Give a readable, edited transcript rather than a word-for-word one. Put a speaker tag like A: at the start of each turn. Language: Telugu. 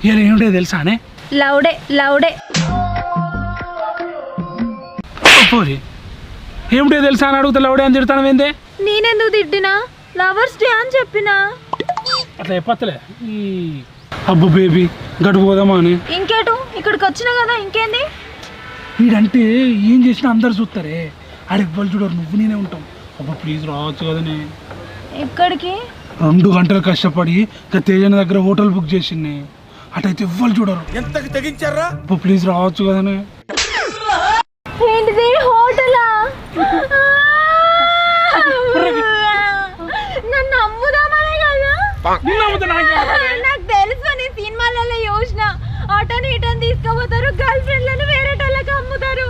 A: ఇలా ఏమిటో తెలుసానే?
B: లౌడే లౌడే
A: పోరి ఏమిటో తెలుసా అని అడుగుతా లౌడే అని తిడతాను ఏందే?
B: నేనెందుకు తిట్టినా? లవర్స్ డే అని చెప్పినా.
A: అట్లా చెప్పలే. ఈ అబ్బు బేబీ గడుపు పోదామా అని.
B: ఇంకేటు ఇక్కడికి వచ్చినా కదా, ఇంకేంది?
A: వీడంటే ఏం చేసినా అందరు చూస్తారే, ఆడ ఎవ్వరు చూడరు, నువ్వు నేనే ఉంటాం. అబ్బా ప్లీజ్ రావచ్చు కదనే.
B: ఎక్కడికి?
A: 2 గంటలు కష్టపడి ఇంకా తేజన దగ్గర హోటల్ బుక్ చేసింది, అటైతే ఎవ్వరు చూడరు. ఎంతకి తెగించారా? అబ్బా ప్లీజ్ రావచ్చు కదనే.
B: ఏంటిది హోటలా? నన్ను అమ్ముదామనే కదా. నాకు తెలుసు, నేను సినిమాలలో చూసిన ఆటోని ఇటని తీసుకుపోతారు, గర్ల్ ఫ్రెండ్లను వేరే వాళ్ళకి అమ్ముతారు.